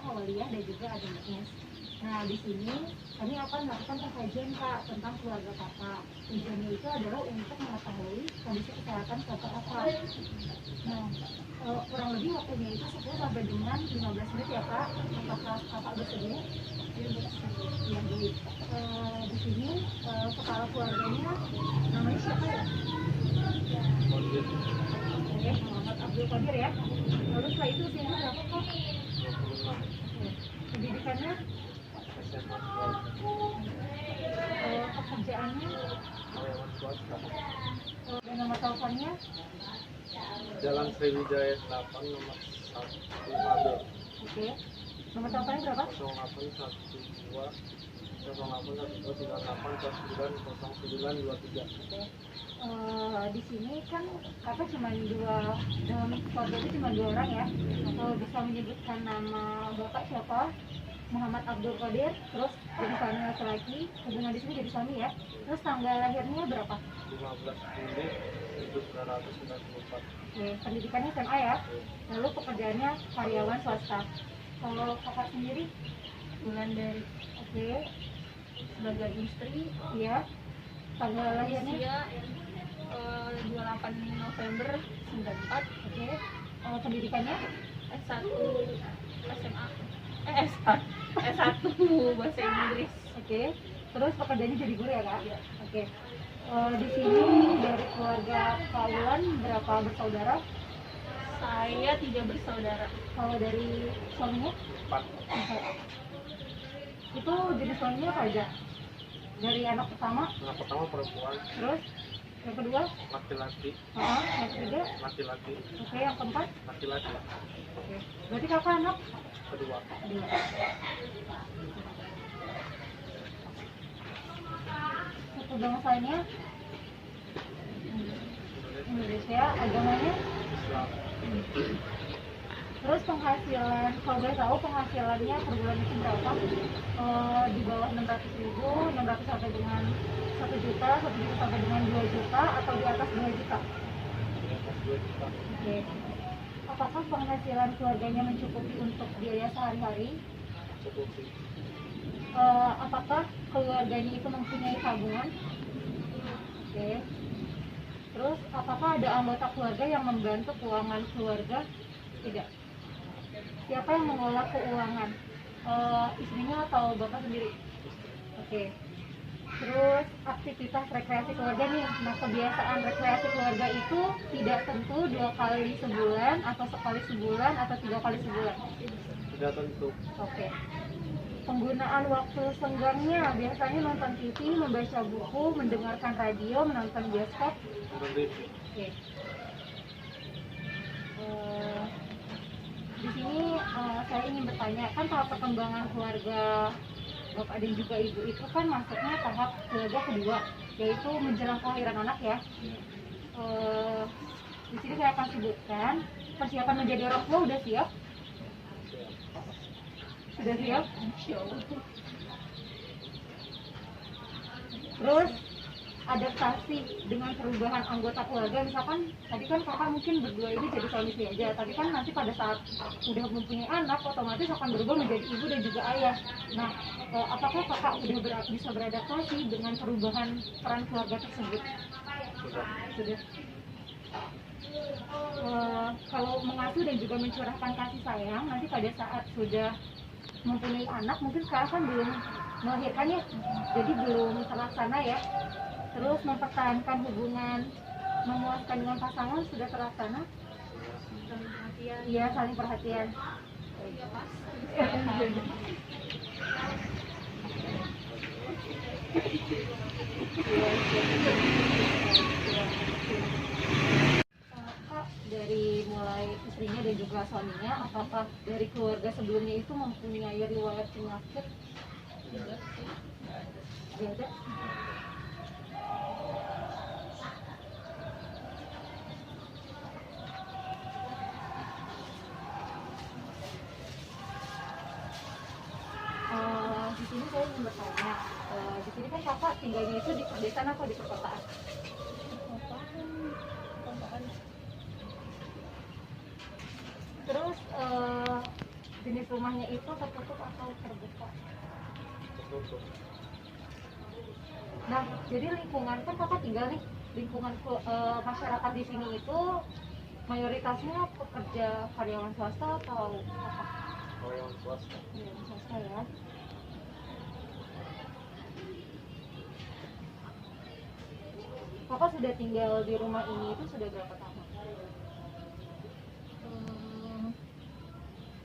Hawaliyah dan juga ada Agnes. Nah, di sini kami akan melakukan pengkajian Kak tentang keluarga Kakak. Tujuannya itu adalah untuk mengetahui kondisi kesehatan keluarga Kakak. Nah, kurang lebih waktunya itu 10 sampai dengan 15 menit ya Kak. Apakah Kakak bersedia? Iya, baik. Di sini kepala keluarganya namanya siapa ya? Oke, Muhammad Abdul Qadir ya. Lalu setelah itu usianya berapa Kak? 26. Pendidikannya? SMA. Pekerjaannya? Karyawan swasta. Dan nomor teleponnya? Jalan Sriwijaya 8 nomor 1 AB. Oke. Nomor teleponnya berapa? 0812 081298490923. Oke. Di sini kan kakak cuma dua, dalam keluarga itu cuma 2 orang ya. Atau bisa menyebutkan nama bapak siapa? Muhammad Abdul Qadir. Terus jadi suami laki-laki. Hubungan di sini jadi suami ya. Terus tanggal lahirnya berapa? 15 Juli 1994. Oke. Pendidikannya SMA ya. Lalu pekerjaannya karyawan swasta. Kalau kakak sendiri? Bulan dari Oke. sebagai istri, Iya. Tanggal lahirnya? usia 28 November 94, Oke. Pendidikannya? S1 SMA, S1 bahasa Inggris. Oke. Terus pekerjaannya jadi guru ya kak? Oke. Di sini dari keluarga Kak Wulan berapa bersaudara? Saya 3 bersaudara. Kalau dari suaminya? 4. Empat. Itu jenis suaminya apa aja? Dari anak pertama, Anak pertama perempuan, terus yang kedua, laki-laki, yang ketiga, laki-laki, oke, yang keempat, laki-laki, oke. Berarti kakak anak kedua. dua. Suku bangsanya Indonesia, agamanya Islam. Terus penghasilan, kalau boleh tahu penghasilannya per bulan itu berapa? Di bawah 600.000, 600 sampai dengan 1 juta, 1 juta sampai dengan 2 juta, atau di atas 2 juta? Di atas 2 juta. Oke. Apakah penghasilan keluarganya mencukupi untuk biaya sehari-hari? Cukupi. Apakah keluarganya itu mempunyai tabungan? Oke. Terus apakah ada anggota keluarga yang membantu keuangan keluarga? Tidak. Siapa yang mengelola keuangan? Istrinya atau bapak sendiri? Oke. Terus aktivitas rekreasi keluarga nih. Nah, kebiasaan rekreasi keluarga itu tidak tentu 2 kali sebulan, atau sekali sebulan, atau 3 kali sebulan. Tidak tentu. Oke. Penggunaan waktu senggangnya biasanya nonton TV, membaca buku, mendengarkan radio, menonton bioskop. Nonton TV. Oke. Di sini saya ingin bertanya, kan tahap perkembangan keluarga bapak dan juga ibu itu kan masuknya tahap keluarga kedua, yaitu menjelang kelahiran anak ya. Di sini saya akan sebutkan persiapan menjadi orang tua udah siap? Sudah siap? Terus adaptasi dengan perubahan anggota keluarga, misalkan tadi kan kakak mungkin berdua ini jadi suami istri aja, tapi kan nanti pada saat udah mempunyai anak otomatis akan berubah menjadi ibu dan juga ayah. Nah, apakah kakak udah bisa beradaptasi dengan perubahan peran keluarga tersebut? Sudah. Kalau mengasuh dan juga mencurahkan kasih sayang, nanti pada saat sudah mempunyai anak, mungkin sekarang kan belum melahirkan ya, jadi belum terlaksana ya. Terus mempertahankan hubungan memuaskan dengan pasangan sudah terlaksana? Saling perhatian. Iya, saling perhatian. Kak, dari mulai istrinya dan juga suaminya, apakah dari keluarga sebelumnya itu mempunyai riwayat penyakit? Tidak ada. Di sini saya ingin bertanya, di sini kan kakak tinggalnya itu di pedesaan atau di perkotaan? Terus jenis jenis rumahnya itu tertutup atau terbuka? tertutup. Nah, jadi lingkungan kan kakak tinggal nih, lingkungan masyarakat di sini itu mayoritasnya pekerja karyawan swasta atau apa? Karyawan swasta. Karyawan swasta ya. Kakak sudah tinggal di rumah ini itu sudah berapa tahun?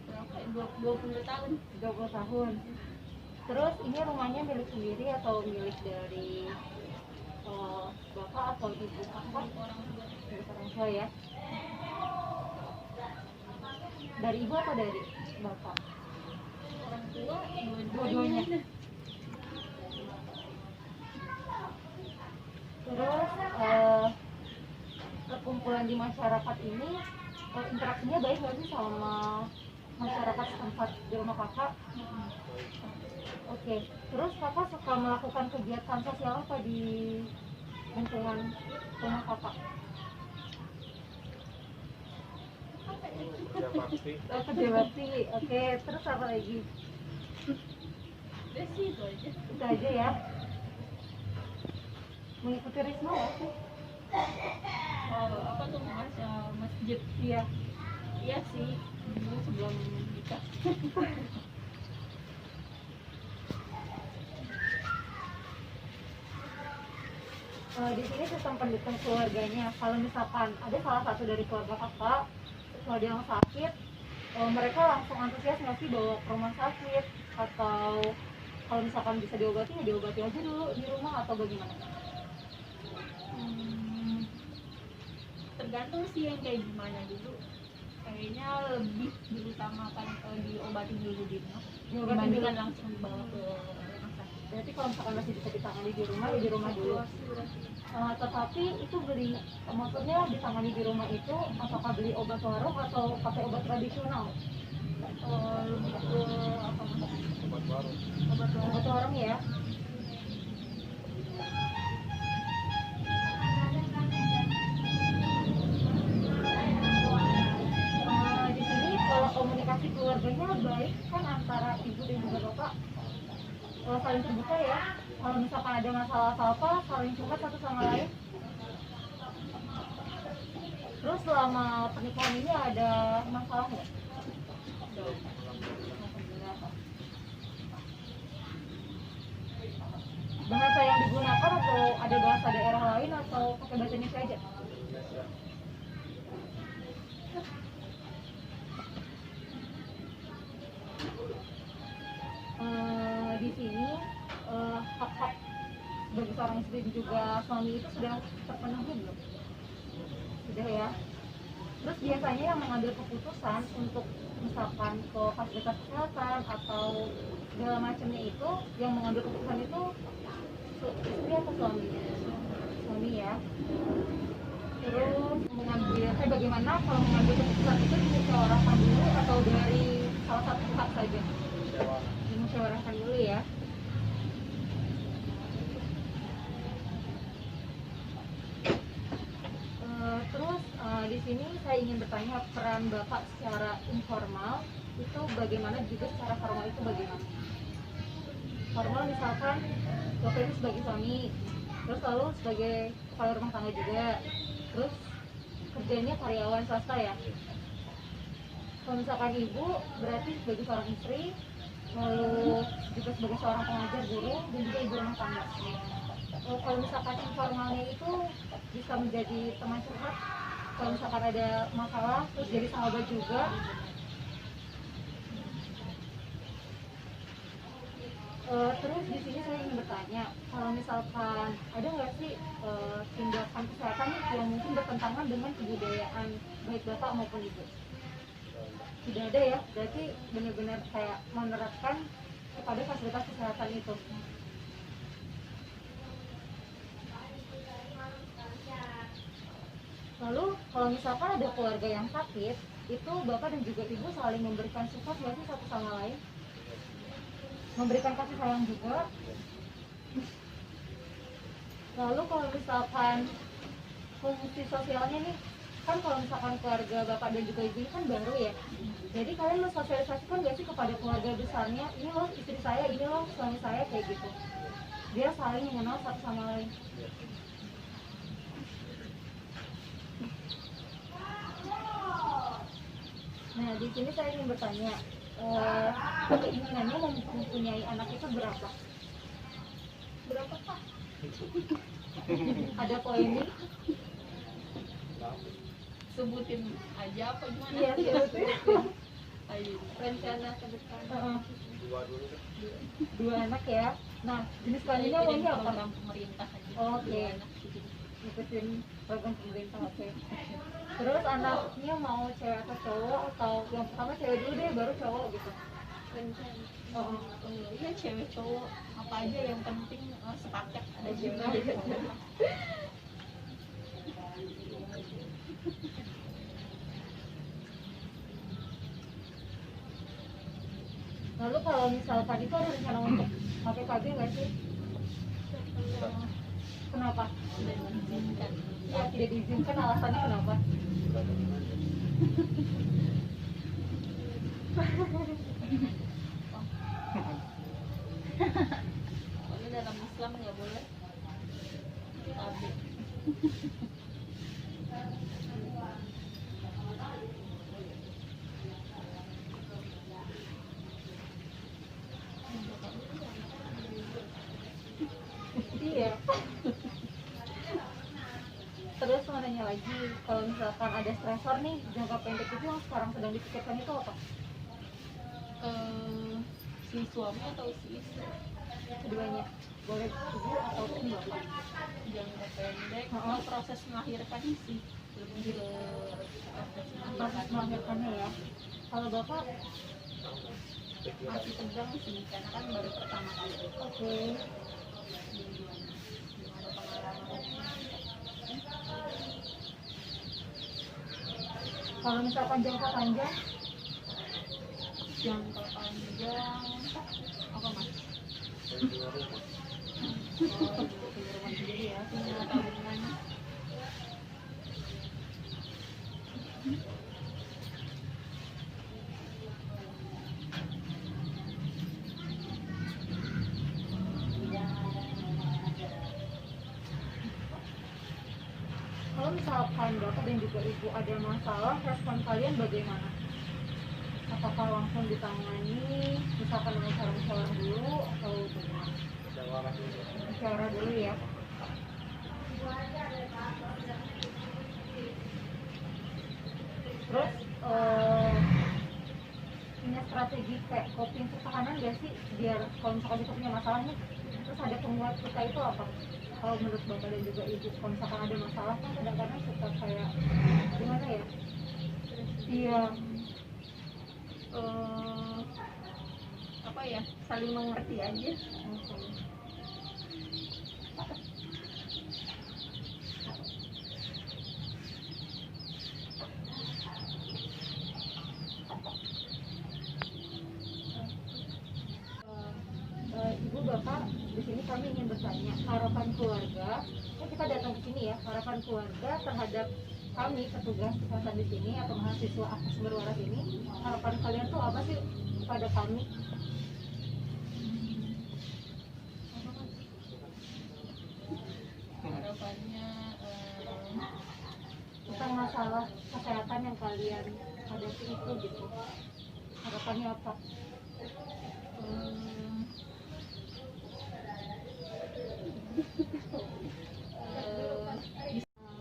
Berapa ya? 20 tahun. 20 tahun. Terus ini rumahnya milik sendiri atau milik dari bapak atau ibu kakak? Orang tua. Milik orang tua ya. Dari ibu atau dari bapak? Orang tua Dua-duanya. dua-duanya. Terus perkumpulan di masyarakat ini interaksinya baik nggak sih sama masyarakat setempat di rumah kakak? Oke. Terus kakak suka melakukan kegiatan sosial apa di lingkungan rumah kakak? Kerja bakti. Kerja bakti. Oke. Terus apa lagi? Udah sih itu aja. Itu aja ya. Mengikuti Risma nggak sih? Apa tuh mas masjid? Iya. Iya sih, dulu sebelum nikah. Di sini sistem pendukung keluarganya, kalau misalkan ada salah satu dari keluarga kakak kalau dia yang sakit, mereka langsung antusias nggak sih bawa ke rumah sakit, atau kalau misalkan bisa diobati ya diobati aja dulu di rumah atau bagaimana? Tergantung sih yang kayak gimana dulu. Kayaknya lebih diutamakan diobatin dulu di rumah Diobatin dibandingkan dulu. langsung dibawa ke rumah sakit. Berarti kalau misalkan masih bisa ditangani di rumah ya di rumah dulu. Tetapi itu beli, maksudnya ditangani di rumah itu apakah beli obat warung atau pakai obat tradisional? Lebih ke apa mas? Obat baru. Obat warung ya. Di sini kalau komunikasi keluarganya baik kan antara ibu dan juga bapak, saling terbuka ya. Kalau misalkan ada masalah apa-apa saling curhat satu sama lain. Terus selama pernikahan ini ada masalah nggak? Bahasa yang digunakan atau ada bahasa daerah lain atau pakai bahasa Indonesia aja? Indonesia. Di sini hak-hak sebagai seorang istri dan juga suami itu sudah terpenuhi belum? Sudah ya. Terus biasanya yang mengambil keputusan untuk misalkan ke fasilitas kesehatan atau segala macamnya itu, yang mengambil keputusan itu istri atau suami? Suami ya. Terus bagaimana kalau mengambil keputusan itu dimusyawarahkan dulu atau dari salah satu pihak saja? Sewa. Dimusyawarahkan dulu ya. Terus di sini saya ingin bertanya peran bapak secara informal itu bagaimana, juga secara formal itu bagaimana? Formal misalkan bapak itu sebagai suami, terus lalu sebagai kepala rumah tangga juga, terus kerjanya karyawan swasta ya. Kalau misalkan ibu berarti sebagai seorang istri, lalu juga sebagai seorang pengajar guru dan juga ibu rumah tangga. Kalau misalkan informalnya itu bisa menjadi teman curhat, kalau misalkan ada masalah terus jadi sahabat juga. Terus di sini saya ingin bertanya, kalau misalkan ada nggak sih tindakan kesehatan yang mungkin bertentangan dengan kebudayaan baik bapak maupun ibu? Tidak ada ya, berarti benar-benar kayak menerapkan kepada fasilitas kesehatan itu. Lalu kalau misalkan ada keluarga yang sakit, itu bapak dan juga ibu saling memberikan support nggak sih satu sama lain? Memberikan kasih sayang juga. Lalu kalau misalkan fungsi sosialnya nih, kan kalau misalkan keluarga bapak dan juga ibu kan baru ya, jadi kalian mensosialisasikan gak sih kepada keluarga besarnya, ini loh istri saya, ini loh suami saya, kayak gitu, biar saling mengenal satu sama lain. Nah, di sini saya ingin bertanya, keinginannya mempunyai anak itu berapa? Berapa kak? Ada polemik? Sebutin aja apa gimana? Iya, sebutin. Ayo, rencana ke depan. Dua dulu kan. Dua anak ya. Nah, jenis kelaminnya Jadi maunya apa? program pemerintah aja. Oke. Dua anak. Ikutin program pemerintah, oke. Terus anaknya mau cewek atau cowok, atau yang pertama cewek dulu deh baru cowok gitu? Rencana. Oh, Iya cewek cowok apa aja yang penting sepaket aja. lalu kalau misalkan itu ada rencana untuk pakai KB nggak sih? Kenapa? Tidak diizinkan. Ya tidak diizinkan, alasannya kenapa? Soalnya dalam Islam nggak boleh. Tapi Iya. Terus mau nanya lagi, kalau misalkan ada stresor nih jangka pendek itu yang sekarang sedang dipikirkan itu apa? si suami atau si istri Keduanya, boleh ibu ataupun bapak? jangka pendek proses melahirkan sih lebih ke Proses melahirkannya ya. Kalau bapak, masih tegang sih karena kan baru pertama kali. oke. Gimana pengalaman? Kalau misalkan jangka panjang, Jangka panjang apa mas? Punya rumah. Punya rumah sendiri ya, punya tabungan. kalau misalkan bapak dan juga ibu ada masalah, respon kalian bagaimana? Apakah langsung ditangani, misalkan dengan cara musyawarah dulu atau bagaimana? Musyawarah dulu. Musyawarah dulu ya. Terus punya strategi kayak coping pertahanan gak sih, biar kalau misalkan kita punya masalah nih, terus ada penguat kita itu apa? Kalau menurut bapak dan juga ibu, kalau misalkan ada masalah kan kadang-kadang suka kayak gimana ya? Iya. Apa ya, saling mengerti aja. Ibu bapak, di sini kami ingin bertanya harapan keluarga. Kan kita datang ke sini ya, harapan keluarga terhadap kami petugas kesehatan di sini atau mahasiswa akses sumber waras ini. Harapan kalian tuh apa sih kepada kami? Harapannya Tentang masalah kesehatan yang kalian hadapi itu gitu. Harapannya apa?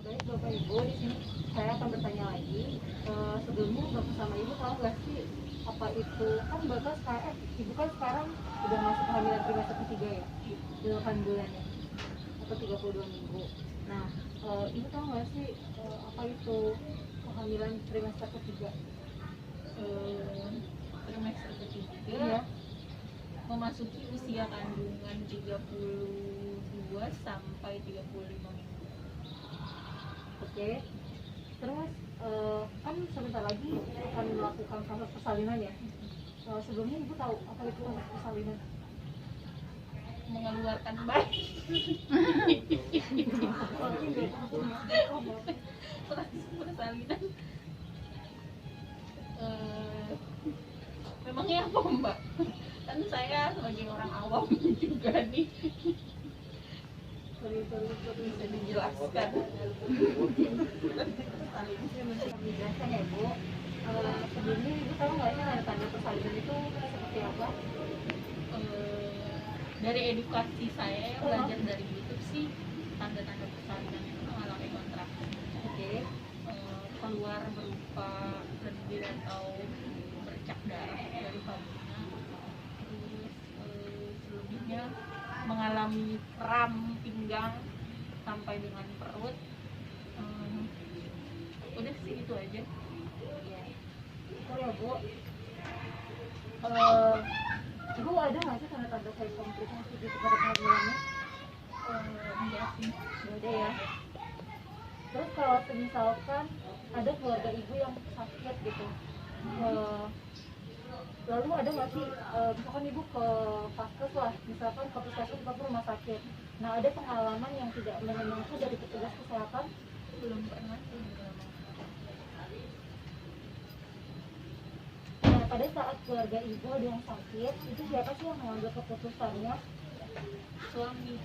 Baik bapak ibu, di sini saya akan bertanya lagi. Sebelumnya bapak sama ibu tahu nggak sih apa itu, kan bapak sekarang, ibu kan sekarang udah masuk kehamilan trimester ketiga ya, 8 bulan ya, atau 32 minggu. Nah, ibu tahu nggak sih apa itu kehamilan trimester ketiga? trimester ketiga Iya. memasuki usia kandungan 32 sampai 35 minggu. Oke. Terus kan sebentar lagi akan melakukan proses persalinan ya. Sebelumnya ibu tahu apa itu proses persalinan? Mengeluarkan bayi. persalinan. Memangnya apa Mbak? Kan saya sebagai orang awam juga nih bisa dijelaskan. Kami jelaskan ya Bu. Sebelumnya Ibu tahu nggak sih tanda persalinan itu seperti apa? Dari edukasi saya belajar dari YouTube sih, tanda-tanda persalinan itu mengalami kontraksi. Oke. Keluar berupa lendir atau bercak darah dari vagina, terus selebihnya mengalami kram pinggang sampai dengan perut. Udah sih itu aja. Iya. Itu ya Bu. Ibu ada nggak sih tanda-tanda kayak komplikasi gitu pada kehamilannya? Enggak sih. Nggak ada ya. Terus kalau misalkan ada keluarga ibu yang sakit gitu, lalu ada nggak sih misalkan ibu ke vaskes lah, misalkan ke puskesmas atau ke rumah sakit, nah ada pengalaman yang tidak menyenangkan dari petugas kesehatan? Belum pernah sih. Nah pada saat keluarga ibu ada yang sakit, itu siapa sih yang mengambil keputusannya? Suami.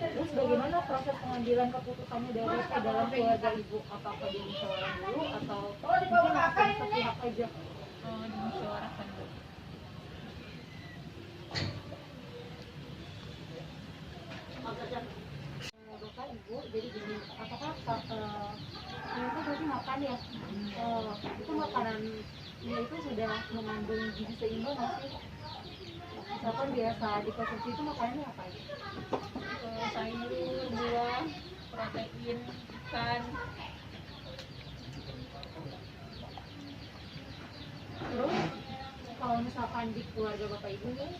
Terus bagaimana proses pengambilan keputusannya dari dalam keluarga ibu? Apakah di musyawarah dulu atau mungkin langsung sepihak aja? Dimusyawarahkan dulu. Bapak ibu, jadi gini, apakah itu berarti makan ya? Itu makanannya itu sudah mengandung gizi seimbang nggak sih? Misalkan biasa dikonsumsi itu makanannya apa aja? Sayur, buah, protein, ikan. Terus kalau misalkan di keluarga bapak ibu nih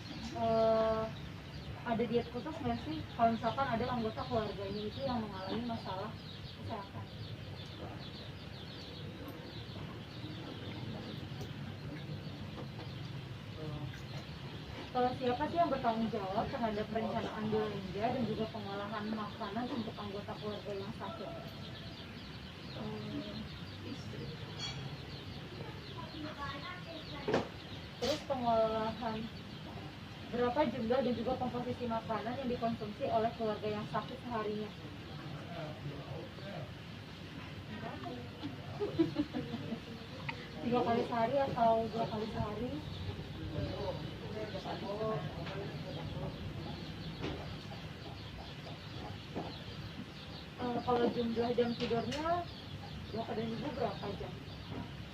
ada diet khusus nggak sih kalau misalkan ada anggota keluarganya itu yang mengalami masalah kesehatan? Siapa sih yang bertanggung jawab terhadap perencanaan belanja dan juga pengolahan makanan untuk anggota keluarga yang sakit? Terus pengolahan berapa jumlah dan juga komposisi makanan yang dikonsumsi oleh keluarga yang sakit seharinya? Tiga kali sehari atau 2 kali sehari? Kalau jumlah jam tidurnya bapak dan ibu berapa jam?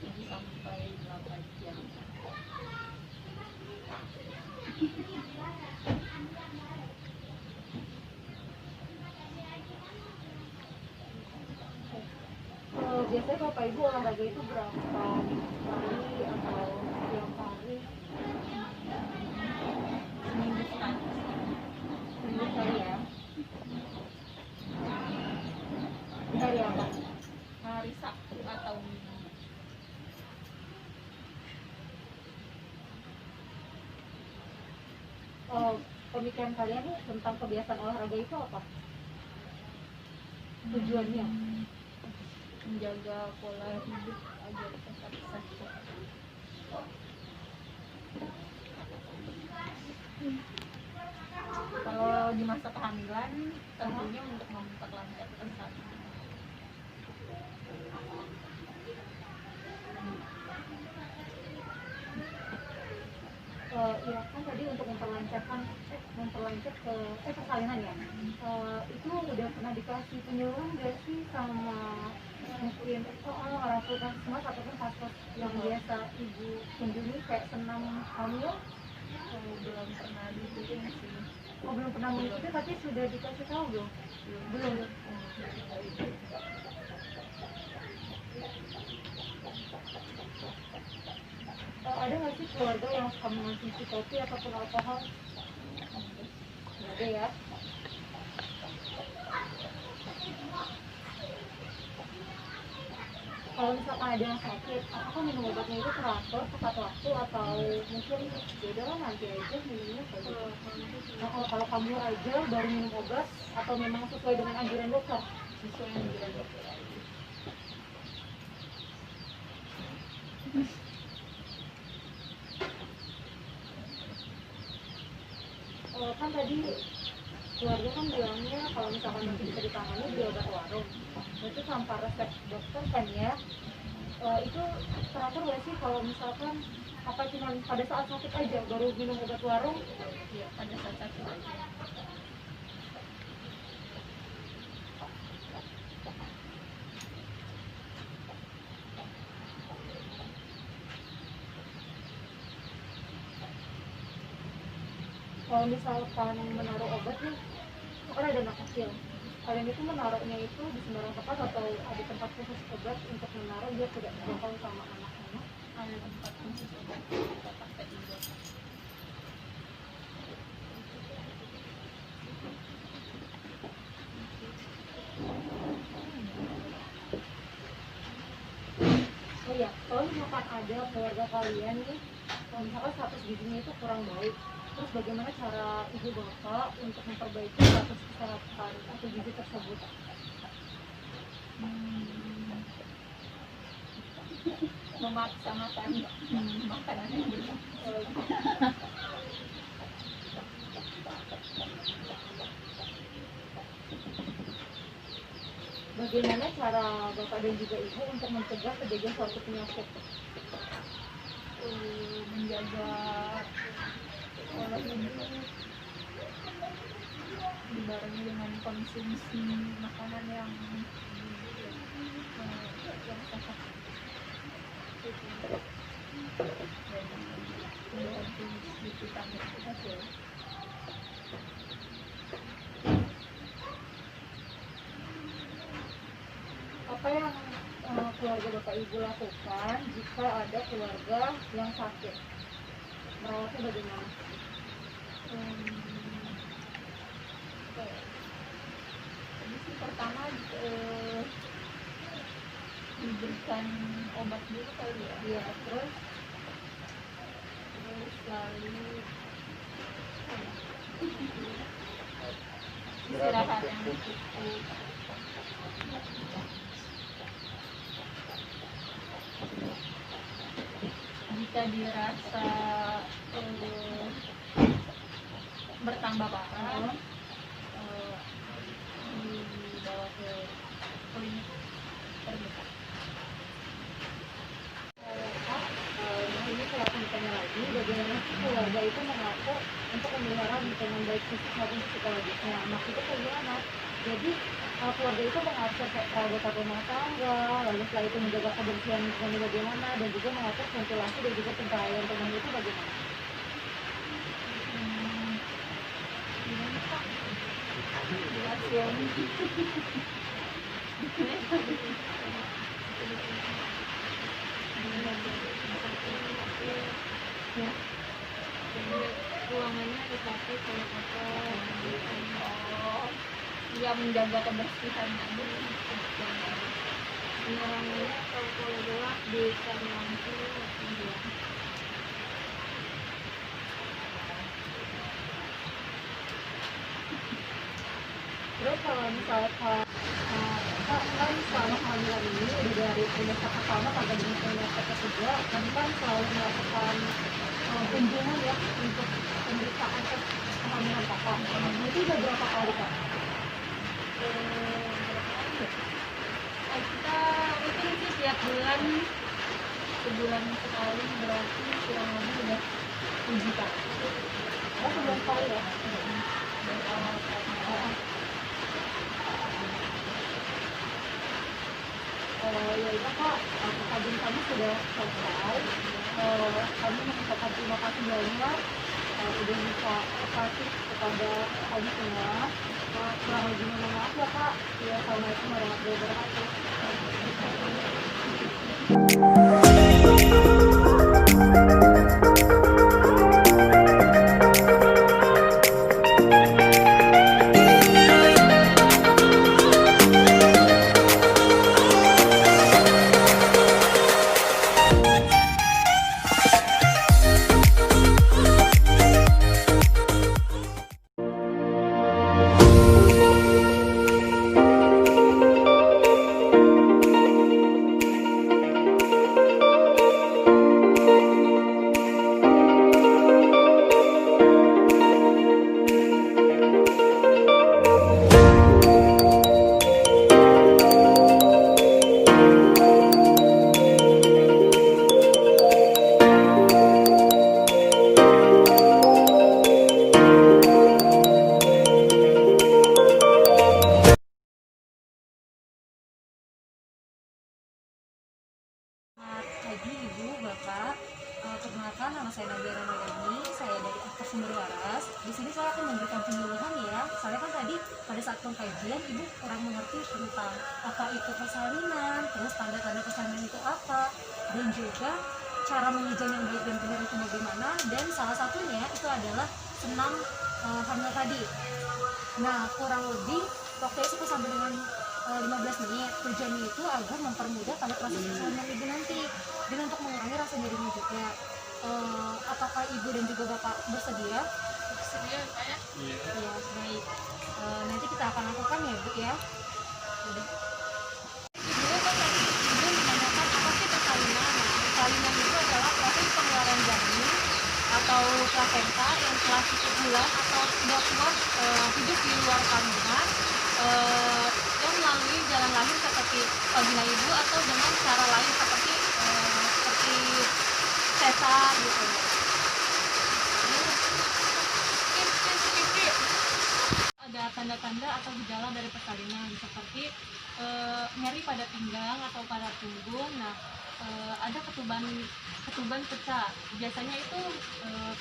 7 sampai 8 jam. Biasanya bapak ibu olahraga itu berapa kali atau tiap hari? Seminggu sekali. Seminggu sekali ya? Di hari apa? Hari Sabtu atau Minggu. Pemikiran kalian nih tentang kebiasaan olahraga itu apa? Tujuannya? Menjaga pola hidup agar tetap sehat. Kalau di masa kehamilan tentunya untuk memperlancarkan kehamilan. Iya kan tadi untuk memperlancar ke persalinan ya. Itu udah pernah dikasih penyuluhan nggak sih sama mungkin orang puskesmas ataupun vaskes yang biasa ibu kunjungi kayak senam hamil? Belum pernah dibikin sih. Belum pernah mengikuti tapi sudah dikasih tahu belum? Belum. Ada nggak sih keluarga yang suka mengonsumsi kopi ataupun alkohol? Nggak ada ya. kalau misalkan ada yang sakit, apakah minum obatnya itu teratur tepat waktu atau mungkin ya udahlah nanti aja minumnya kayak gitu. Nah, kalau kamu aja baru minum obat atau memang sesuai dengan anjuran dokter? Sesuai anjuran dokter. Kan tadi keluarga kan bilangnya kalau misalkan masih bisa ditangani di obat warung, itu tanpa resep dokter kan ya. Itu teratur nggak sih kalau misalkan apa cuma pada saat sakit aja baru minum obat warung? Ya, pada saat sakit aja. Kalau misalkan menaruh obat nih, kan ada anak kecil. Kalian itu menaruhnya itu di sembarang tempat atau ada tempat khusus obat untuk menaruh biar tidak terjangkau sama anak-anak? Ada tempat khusus obat kita pakai juga. Oh iya, kalau misalkan ada keluarga kalian nih, kalau misalkan status gizinya itu kurang baik, terus bagaimana cara ibu bapak untuk memperbaiki status kesehatan atau gizi tersebut? Memaksa makan makanan yang benar. Bagaimana cara bapak dan juga ibu untuk mencegah terjadinya suatu penyakit? Menjaga pola hidup dibarengi dengan konsumsi makanan yang sehat dan konsumsi vitamin itu. Apa yang keluarga bapak ibu lakukan jika ada keluarga yang sakit? Merawatnya bagaimana? Jadi sih pertama diberikan obat dulu kali ya. Iya, terus Lalu istirahat yang cukup. Jika dirasa bertambah parah, dibawa ke klinik terdekat. Ini saya akan bertanya lagi, bagaimana sih keluarga itu mengatur untuk memelihara hubungan baik fisik maupun psikologisnya? Maksudnya kayak gimana? Jadi keluarga itu mengatur perawatan rumah tangga, lalu setelah itu menjaga kebersihan lingkungan bagaimana, dan juga mengatur ventilasi dan juga pencahayaan rumah itu bagaimana? Gimana Pak? Pasien. Ya. Ruangannya ada satu kayak kotor. Oh, ya menjaga kebersihan aja. Penerangannya kalau gelap bisa lampu dia. Terus kalau misalkan kan selama kehamilan ini udah dari trimester pertama sampai dengan trimester ketiga, kami kan selalu melakukan kunjungan ya untuk pemeriksaan tes kehamilan kakak. Itu udah berapa kali kak? Kita rutin sih tiap bulan, sebulan sekali, berarti kurang lebih udah 7 kali. Oh, sebulan sekali ya? Dari awal Ya itu kak, kajian kami sudah selesai. Kami mengucapkan terima kasih banyak udah bisa kasih kepada kami semua. Kurang lebih mohon maaf ya kak. Ya, assalamualaikum warahmatullahi wabarakatuh. tahun kayak bulan ibu kurang mengerti tentang apa itu persalinan, terus tanda-tanda persalinan itu apa, dan juga cara mengejar yang baik dan benar itu bagaimana, dan salah satunya itu adalah senam hamil tadi. Nah kurang lebih waktu itu sampai dengan 15 menit. Tujuannya itu agar mempermudah pada proses persalinan ibu nanti dan untuk mengurangi rasa nyerinya juga. Apakah ibu dan juga bapak bersedia? Bersedia kayak Iya. Ya baik. Nanti kita akan lakukan ya bu ya. Ibu kan tadi ibu menanyakan apa sih persalinan. Nah, persalinan itu adalah proses pengeluaran janin atau plasenta yang telah cukup bulan atau sudah keluar hidup di luar kandungan yang melalui jalan lahir seperti vagina ibu atau dengan cara lain seperti sesar gitu. Ada tanda-tanda atau gejala dari persalinan seperti nyeri pada pinggang atau pada punggung. Nah, ada ketuban pecah. Biasanya itu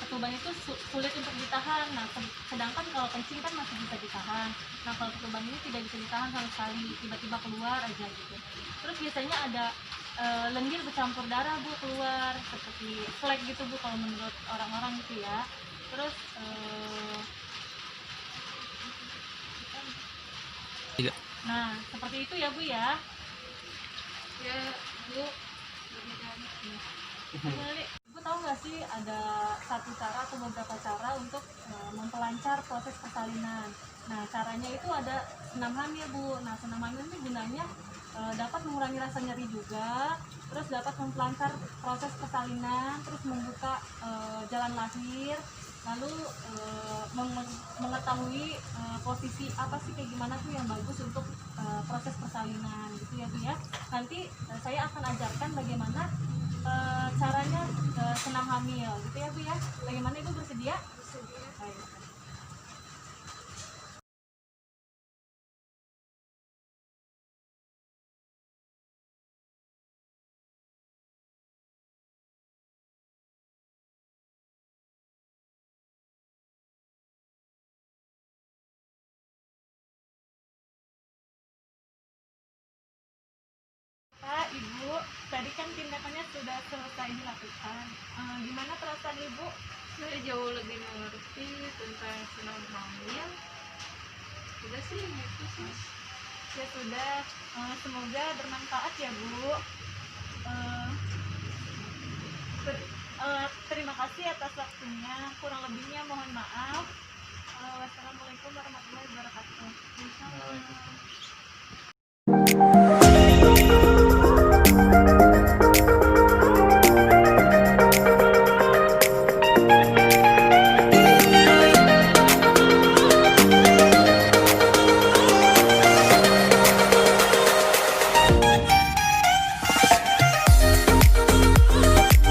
ketuban itu sulit untuk ditahan. Nah, sedangkan kalau kencing kan masih bisa ditahan. Nah, kalau ketuban ini tidak bisa ditahan sama sekali, tiba-tiba keluar aja gitu. Terus biasanya ada lendir bercampur darah bu keluar seperti flek gitu bu kalau menurut orang-orang gitu ya. Terus nah seperti itu ya bu ya. Ya bu. Ibu tahu nggak sih ada satu cara atau beberapa cara untuk memperlancar proses persalinan. Nah caranya itu ada senam hamil bu. Nah senam hamil ini gunanya dapat mengurangi rasa nyeri juga, terus dapat memperlancar proses persalinan, terus membuka jalan lahir, lalu mengetahui posisi apa sih kayak gimana tuh yang bagus untuk proses persalinan gitu ya bu ya. Nanti saya akan ajarkan bagaimana caranya senam hamil gitu ya bu ya. Bagaimana ibu bersedia? Bersedia. Baik. Pak, Ibu, tadi kan tindakannya sudah selesai dilakukan. Gimana perasaan Ibu? Saya jauh lebih mengerti tentang senam hamil. Sudah sih gitu sih. Ya sudah, semoga bermanfaat ya Bu. Terima kasih atas waktunya. Kurang lebihnya mohon maaf. Wassalamualaikum warahmatullahi wabarakatuh. Waalaikumsalam.